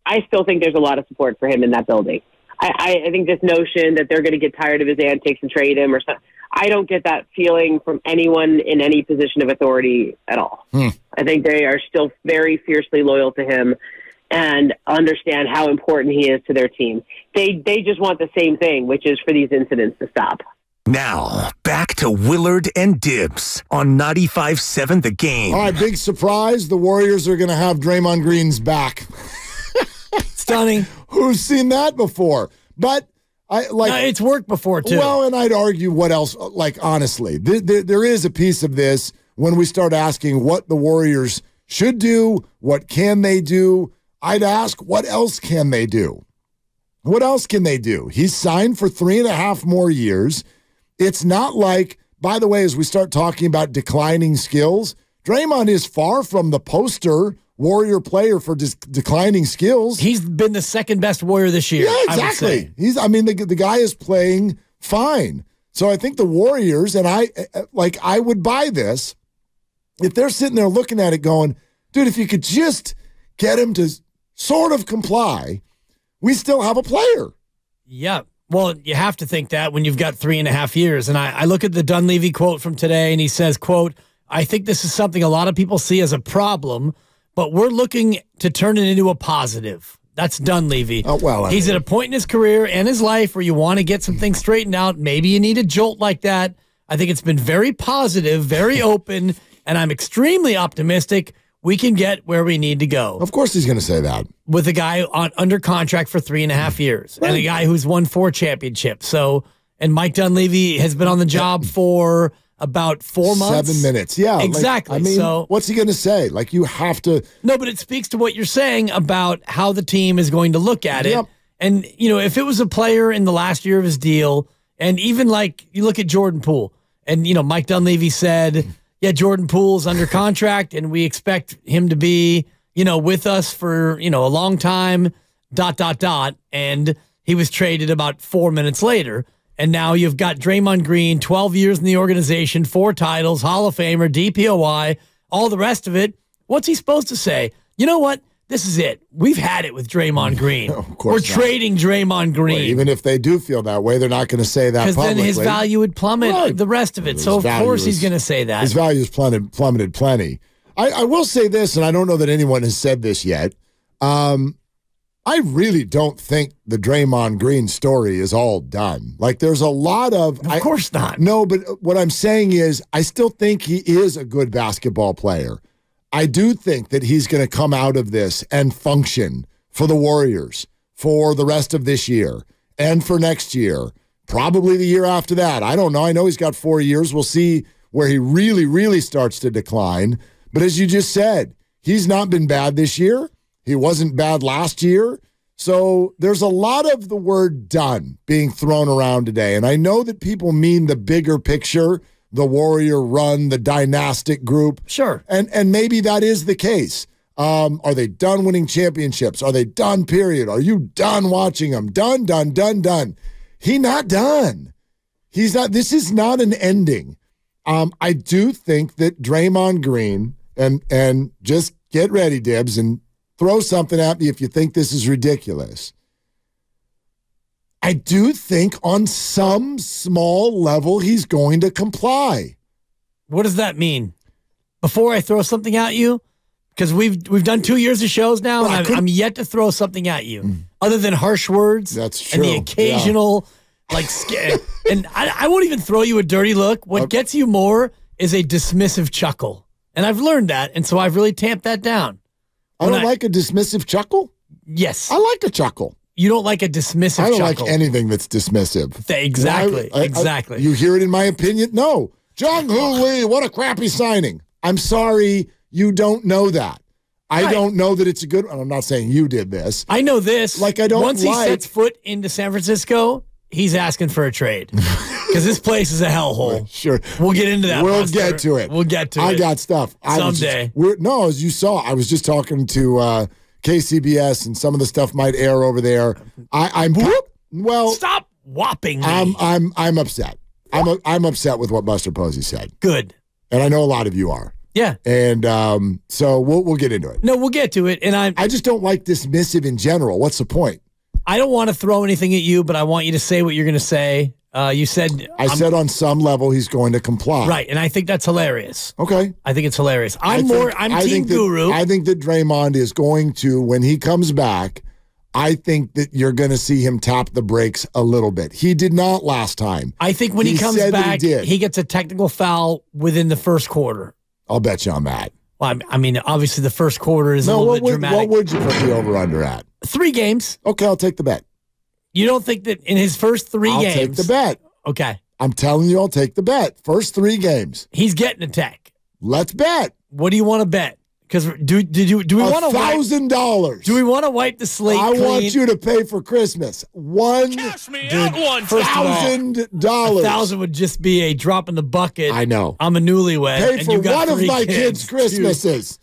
I still think there's a lot of support for him in that building. I think this notion that they're going to get tired of his antics and trade him or something, I don't get that feeling from anyone in any position of authority at all. I think they are still very fiercely loyal to him and understand how important he is to their team. They just want the same thing, which is for these incidents to stop. Now, back to Willard and Dibs on 95.7 The Game. All right, big surprise. The Warriors are going to have Draymond Green's back. Stunning. Who's seen that before? But it's worked before, too. Well, and I'd argue what else, honestly. There is a piece of this when we start asking what the Warriors should do, what can they do. I'd ask, what else can they do? What else can they do? He's signed for 3.5 more years. It's not like, by the way, as we start talking about declining skills, Draymond is far from the poster Warrior player for declining skills. He's been the second best Warrior this year. Yeah, exactly. The guy is playing fine. So I think the Warriors, and I would buy this if they're sitting there looking at it going, dude, if you could just get him to sort of comply, we still have a player. Yeah. Well, you have to think that when you've got 3.5 years. And I look at the Dunleavy quote from today, and he says, quote, I think this is something a lot of people see as a problem, but we're looking to turn it into a positive. That's Dunleavy. He's at a point in his career and his life where you want to get some things straightened out. Maybe you need a jolt like that. I think it's been very positive, very open, and I'm extremely optimistic we can get where we need to go. Of course he's going to say that. With a guy under contract for 3.5 years, right, and a guy who's won 4 championships. And Mike Dunleavy has been on the job for about 4 months. 7 minutes. Yeah. Exactly. What's he going to say? You have to. No, but it speaks to what you're saying about how the team is going to look at it. And, if it was a player in the last year of his deal, and even you look at Jordan Poole, and, Mike Dunleavy said, yeah, Jordan Poole's under contract, and we expect him to be, with us for, a long time, ... And he was traded about 4 minutes later. And now you've got Draymond Green, 12 years in the organization, 4 titles, Hall of Famer, DPOY, all the rest of it. What's he supposed to say? You know what? This is it. We've had it with Draymond Green. We're trading Draymond Green. Well, even if they do feel that way, they're not going to say that publicly. Because then his value would plummet, the rest of it. So, of course, he's going to say that. His value has plummeted plenty. I will say this, and I don't know that anyone has said this yet. I really don't think the Draymond Green story is all done. There's a lot of... Of course not. No, but what I'm saying is I still think he is a good basketball player. I do think that he's going to come out of this and function for the Warriors for the rest of this year and for next year, probably the year after that. I don't know. I know he's got 4 years. We'll see where he really, really starts to decline. But as you just said, he's not been bad this year. He wasn't bad last year. So there's a lot of the word done being thrown around today. And I know that people mean the bigger picture, the Warrior run, the dynastic group. Sure. And maybe that is the case. Are they done winning championships? Are they done, period? Are you done watching them? Done. He not done. He's not. This is not an ending. I do think that Draymond Green, and just get ready, Dibs, and throw something at me if you think this is ridiculous. I do think on some small level he's going to comply. What does that mean? Before I throw something at you? Because we've done 2 years of shows now, and I'm yet to throw something at you. Other than harsh words. That's true. And the occasional, and I won't even throw you a dirty look. What gets you more is a dismissive chuckle. And I've learned that, and so I've really tamped that down. I don't like a dismissive chuckle? Yes. I like a chuckle. You don't like a dismissive chuckle? I don't like anything that's dismissive. Exactly. Exactly. You hear it in my opinion? No. Jung-Hoo Lee, what a crappy signing. I'm sorry, you don't know that. I don't know that it's a good one. I'm not saying you did this. I know this. Once he sets foot into San Francisco, he's asking for a trade. Because this place is a hellhole. Sure. We'll get into that. We'll get to it. I got stuff. Someday. As you saw, I was just talking to KCBS, and some of the stuff might air over there. Stop whopping me. I'm upset. I'm upset with what Buster Posey said. Good. And I know a lot of you are. Yeah. And so we'll get into it. No, we'll get to it. And I just don't like dismissive in general. What's the point? I don't want to throw anything at you, but I want you to say what you're going to say. You said I said on some level he's going to comply. Right, and I think that's hilarious. Okay. I think it's hilarious. I'm team guru. I think that Draymond is going to, when he comes back, I think that you're going to see him tap the brakes a little bit. He did not last time. I think when he comes back, he gets a technical foul within the first quarter. I'll bet you on that. Well, I mean, obviously the first quarter is a little bit dramatic. What would you put the over-under at? 3 games. Okay, I'll take the bet. You don't think that in his first 3 games? I'll take the bet. Okay. I'm telling you, I'll take the bet. First 3 games. He's getting a tech. Let's bet. What do you want to bet? Because do we want to $1,000? Do we want to wipe the slate I clean? want you to pay for Christmas. $1,000. $1,000 would just be a drop in the bucket. I know. I'm a newlywed. Pay for one of my kids' Christmases.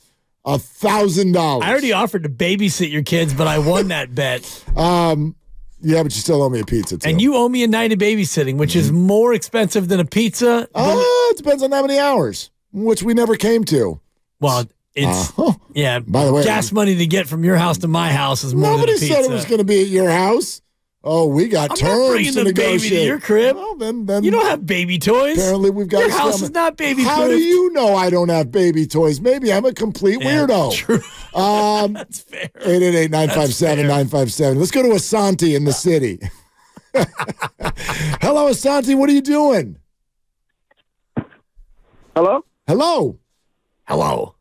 $1,000. I already offered to babysit your kids, but I won that bet. Yeah, but you still owe me a pizza too. And you owe me a night of babysitting, which is more expensive than a pizza. It depends on how many hours, which we never came to. Well, it's yeah. By the way, gas money to get from your house to my house is more than a pizza. Nobody said it was going to be at your house. Oh, we got terms not bringing to the negotiate. baby to your crib. Well, then you don't have baby toys. Apparently, we've got your house is not baby proof. How do you know I don't have baby toys? Maybe I'm a complete weirdo. True. That's fair. 888-957-957. Let's go to Asante in the city. Hello, Asante. What are you doing? Hello? Hello. Hello.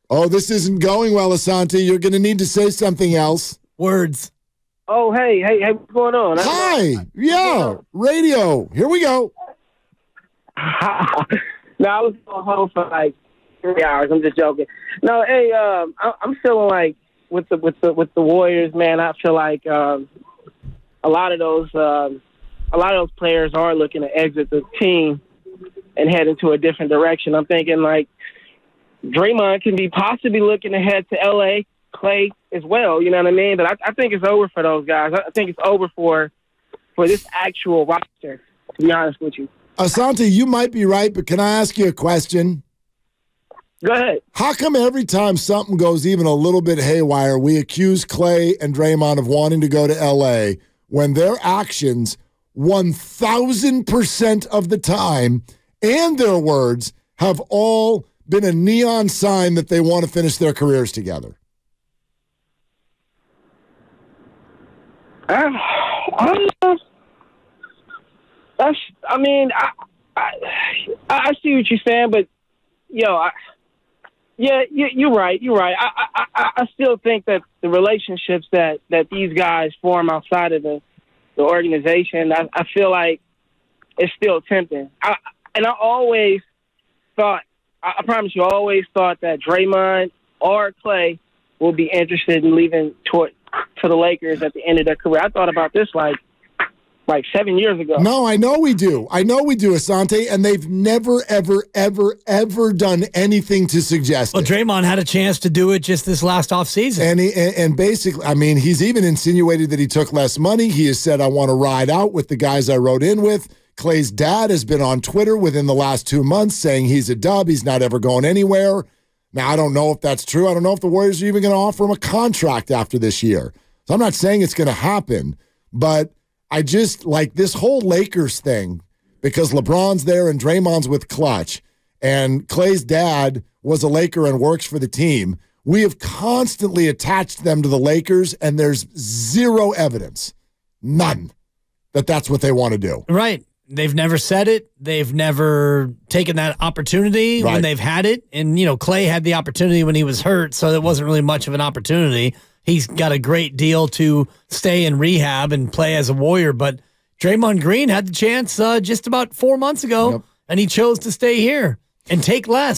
Oh, this isn't going well, Asante. You're going to need to say something else. Words. Oh, hey, what's going on? Hi. Yeah, radio. Here we go. No, I was going home for like 3 hours. I'm just joking. No, hey, I'm feeling like with the Warriors, man. I feel like a lot of those players are looking to exit the team and head into a different direction. I'm thinking like Draymond can be possibly looking to head to L.A., Clay as well, you know what I mean? But I think it's over for those guys. I think it's over for this actual roster, to be honest with you. Asante, you might be right, but can I ask you a question? Go ahead. How come every time something goes even a little bit haywire, we accuse Clay and Draymond of wanting to go to L.A. when their actions 1,000% of the time and their words have all been a neon sign that they want to finish their careers together? I see what you're saying, but you're right. I still think that the relationships that these guys form outside of the organization, I feel like it's still tempting. I always thought, I promise you, I always thought that Draymond or Clay will be interested in leaving to the Lakers at the end of their career. I thought about this like 7 years ago. No, I know we do, Asante, and they've never, ever, ever, ever done anything to suggest it. Draymond had a chance to do it just this last offseason. And basically, I mean, he's even insinuated that he took less money. He has said, I want to ride out with the guys I rode in with. Clay's dad has been on Twitter within the last 2 months saying he's a dub. He's not ever going anywhere. Now, I don't know if that's true. I don't know if the Warriors are even going to offer him a contract after this year. So I'm not saying it's going to happen, but I just like this whole Lakers thing because LeBron's there and Draymond's with Clutch, and Clay's dad was a Laker and works for the team. We have constantly attached them to the Lakers, and there's zero evidence, none, that that's what they want to do. Right. They've never said it. They've never taken that opportunity when they've had it. And, Clay had the opportunity when he was hurt, so it wasn't really much of an opportunity. He's got a great deal to stay in rehab and play as a Warrior. But Draymond Green had the chance just about 4 months ago, and he chose to stay here and take less.